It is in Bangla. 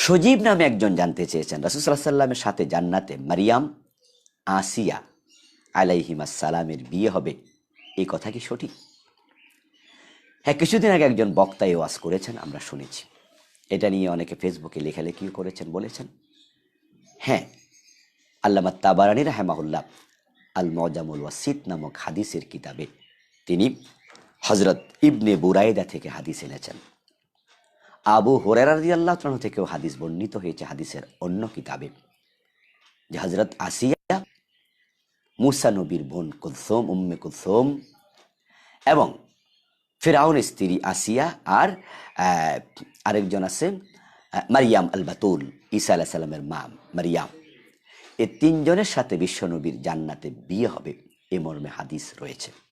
সজীব নামে একজন জানতে চেয়েছেন, রাসূল সাল্লাল্লাহু আলাইহি সাল্লামের সাথে জান্নাতে মারিয়াম, আসিয়া আলাইহিমাস সালামের বিয়ে হবে, এই কথা কি সঠিক? হ্যাঁ, কিছুদিন আগে একজন বক্তা এই ওয়াজ করেছেন, আমরা শুনেছি। এটা নিয়ে অনেকে ফেসবুকে লেখালেখিও করেছেন, বলেছেন। হ্যাঁ, আল্লামা তাবারানী রাহেমাহুল্লাহ আল মুজামুল ওয়াসিত নামক হাদিসের কিতাবে তিনি হযরত ইবনে বুরাইদা থেকে হাদিস এনেছেন। আবু হুরায়রা রাদিয়াল্লাহু তাআলা থেকেও হাদিস বর্ণিত হয়েছে হাদিসের অন্য কিতাবে, যে হযরত আসিয়া মুসা নবীর বোন কুলসুম, উম্মে কুলসুম এবং ফিরআউনের স্ত্রী আসিয়া আর আরেকজন আছে মারিয়াম আল বাতুল, ঈসা আলাইহিস সালামের মা মারিয়াম, এই তিনজনের সাথে বিশ্বনবীর জান্নাতে বিয়ে হবে, এ মর্মে হাদিস রয়েছে।